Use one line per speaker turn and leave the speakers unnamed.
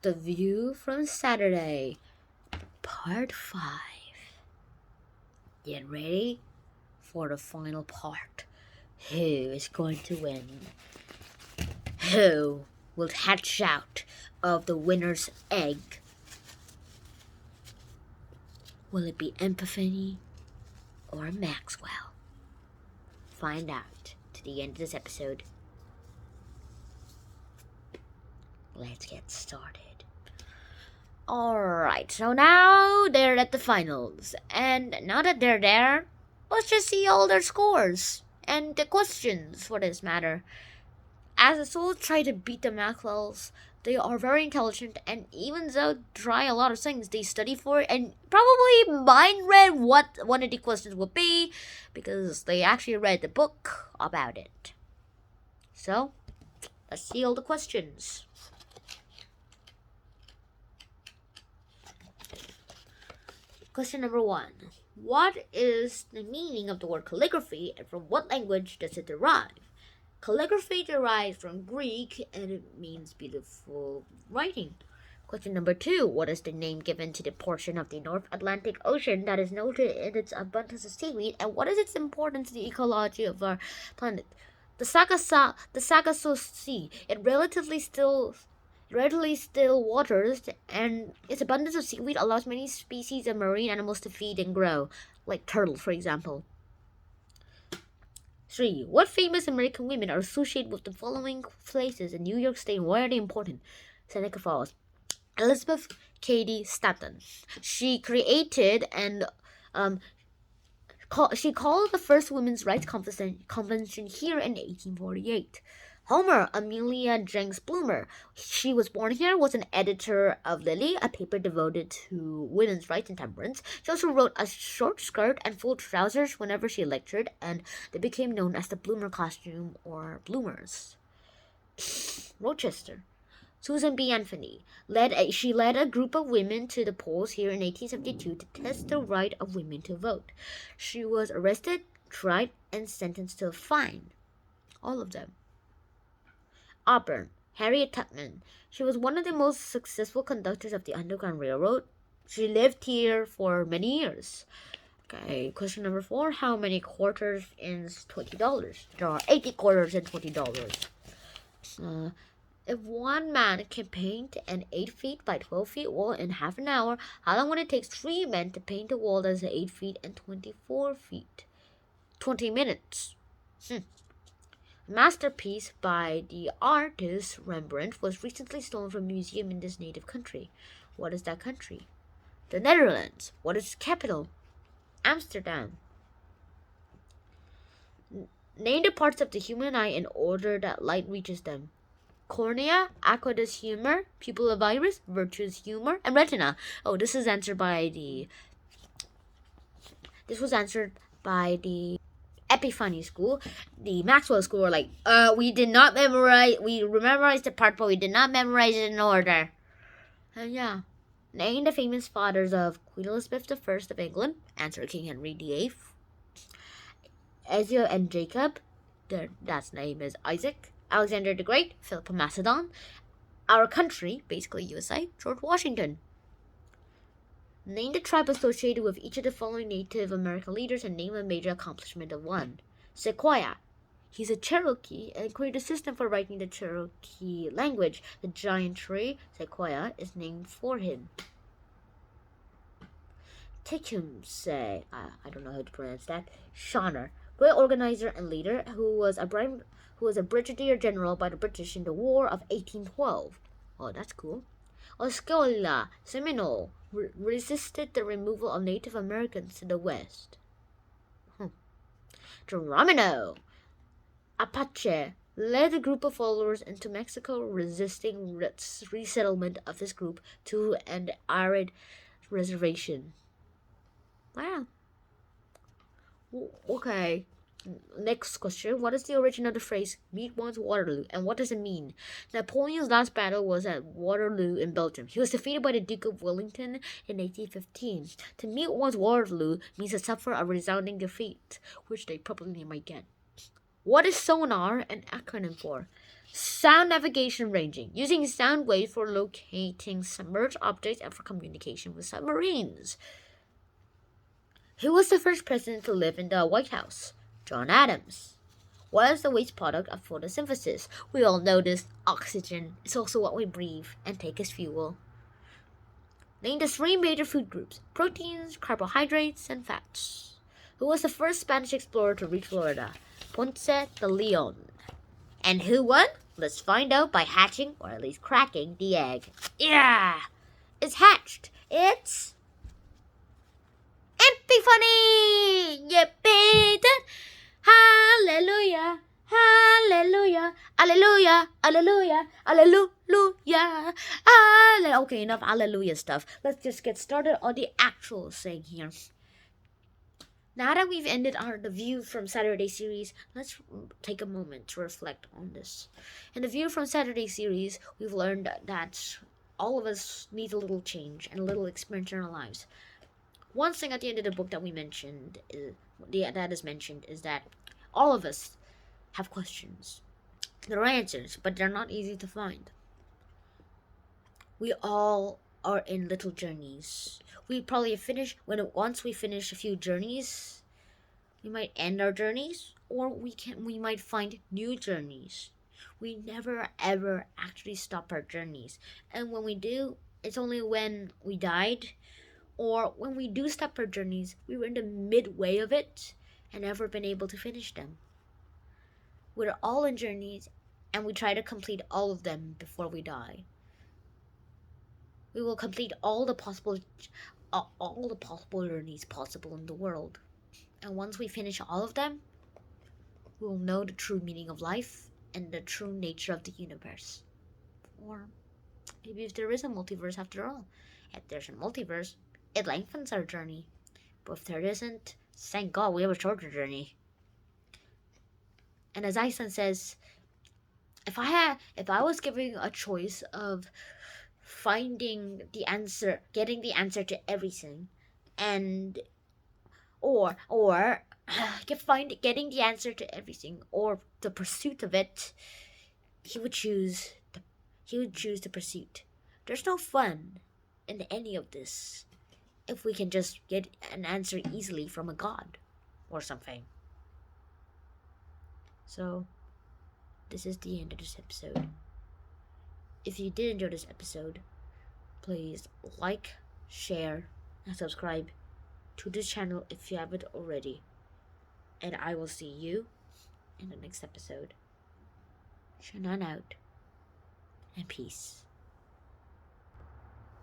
The View from Saturday, Part 5. Get ready for the final part. Who is going to win? Who will hatch out of the winner's egg? Will it be Epiphany or Maxwell? Find out to the end of this episode. Let's get started. Alright, so now they're at the finals. And now that they're there, let's just see all their scores and the questions for this matter. As the Souls try to beat the Maxwells, they are very intelligent, and even though try a lot of things, they study for it and probably mind read what one of the questions would be because they actually read the book about it. So, let's see all the questions. Question number 1. What is the meaning of the word calligraphy, and from what language does it derive? Calligraphy derives from Greek, and it means beautiful writing. Question number 2. What is the name given to the portion of the North Atlantic Ocean that is noted in its abundance of seaweed, and what is its importance to the ecology of our planet? The Sargasso Sea. It relatively still waters, and its abundance of seaweed allows many species of marine animals to feed and grow, like turtles, for example. 3. What famous American women are associated with the following places in New York State, and why are they important? Seneca Falls. Elizabeth Cady Stanton. She created and she called the first women's rights convention here in 1848. Homer, Amelia Jenks Bloomer. She was born here, was an editor of Lily, a paper devoted to women's rights and temperance. She also wrote a short skirt and full trousers whenever she lectured, and they became known as the Bloomer costume or Bloomers. Rochester. Susan B. Anthony. She led a group of women to the polls here in 1872 to test the right of women to vote. She was arrested, tried, and sentenced to a fine. All of them. Auburn. Harriet Tubman. She was one of the most successful conductors of the Underground Railroad. She lived here for many years. Okay, question number 4. How many quarters in $20? There are 80 quarters in $20. If one man can paint an 8 feet by 12 feet wall in half an hour, how long would it take 3 men to paint a wall that is 8 feet and 24 feet? 20 minutes. A masterpiece by the artist Rembrandt was recently stolen from a museum in this native country. What is that country? The Netherlands. What is its capital? Amsterdam. Name the parts of the human eye in order that light reaches them. Cornea, aqueous humor, pupil of iris, vitreous humor, and retina. Oh, this was answered by the Epiphany school. The Maxwell school were like, we memorized the part, but we did not memorize it in order. And yeah. Name the famous fathers of Queen Elizabeth I of England. Answer: King Henry VIII. Ezra and Jacob. Their dad's name is Isaac. Alexander the Great. Philip of Macedon. Our country, basically USA, George Washington. Name the tribe associated with each of the following Native American leaders and name a major accomplishment of one. Sequoia. He's a Cherokee and created a system for writing the Cherokee language. The giant tree, Sequoia, is named for him. Tecumseh, I don't know how to pronounce that. Shawner, great organizer and leader who was a brigadier general by the British in the War of 1812. Oh, that's cool. Osceola, Seminole, resisted the removal of Native Americans to the West. Geronimo, Apache, led a group of followers into Mexico, resisting resettlement of this group to an arid reservation. Wow. Okay. Next question. What is the origin of the phrase "meet one's Waterloo" and what does it mean? Napoleon's last battle was at Waterloo in Belgium. He was defeated by the Duke of Wellington in 1815. To meet one's Waterloo means to suffer a resounding defeat, which they probably might get. What is sonar an acronym for? Sound navigation ranging, using sound waves for locating submerged objects and for communication with submarines. Who was the first president to live in the White House? John Adams. What is the waste product of photosynthesis? We all know this. Oxygen is also what we breathe and take as fuel. Name the three major food groups: proteins, carbohydrates, and fats. Who was the first Spanish explorer to reach Florida? Ponce de Leon. And who won? Let's find out by hatching, or at least cracking, the egg. Yeah! It's hatched. It's Epiphany! Yippee! Hallelujah! Hallelujah! Hallelujah! Hallelujah! Hallelujah! Okay, enough hallelujah stuff. Let's just get started on the actual saying here. Now that we've ended the view from Saturday series, let's take a moment to reflect on this. In the view from Saturday series, we've learned that all of us need a little change and a little experience in our lives. One thing at the end of the book that we mentioned, that is mentioned, is that all of us have questions. There are answers, but they're not easy to find. We all are in little journeys. We probably once we finish a few journeys, we might end our journeys, or we might find new journeys. We never ever actually stop our journeys, and when we do, it's only when we died, or when we do stop our journeys, we were in the midway of it and never been able to finish them. We're all in journeys, and we try to complete all of them before we die. We will complete all the possible journeys possible in the world. And once we finish all of them, we will know the true meaning of life and the true nature of the universe. Or maybe if there is a multiverse after all. If there's a multiverse, it lengthens our journey. But if there isn't, thank God we have a shorter journey. And as Einstein says, if I was given a choice of finding the answer, getting the answer to everything, and or getting the answer to everything, or the pursuit of it, he would choose the pursuit. There's no fun in any of this if we can just get an answer easily from a god or something. So this is the end of this episode. If you did enjoy this episode, please like, share, and subscribe to this channel if you haven't already. And I will see you in the next episode. Shannon out, and peace.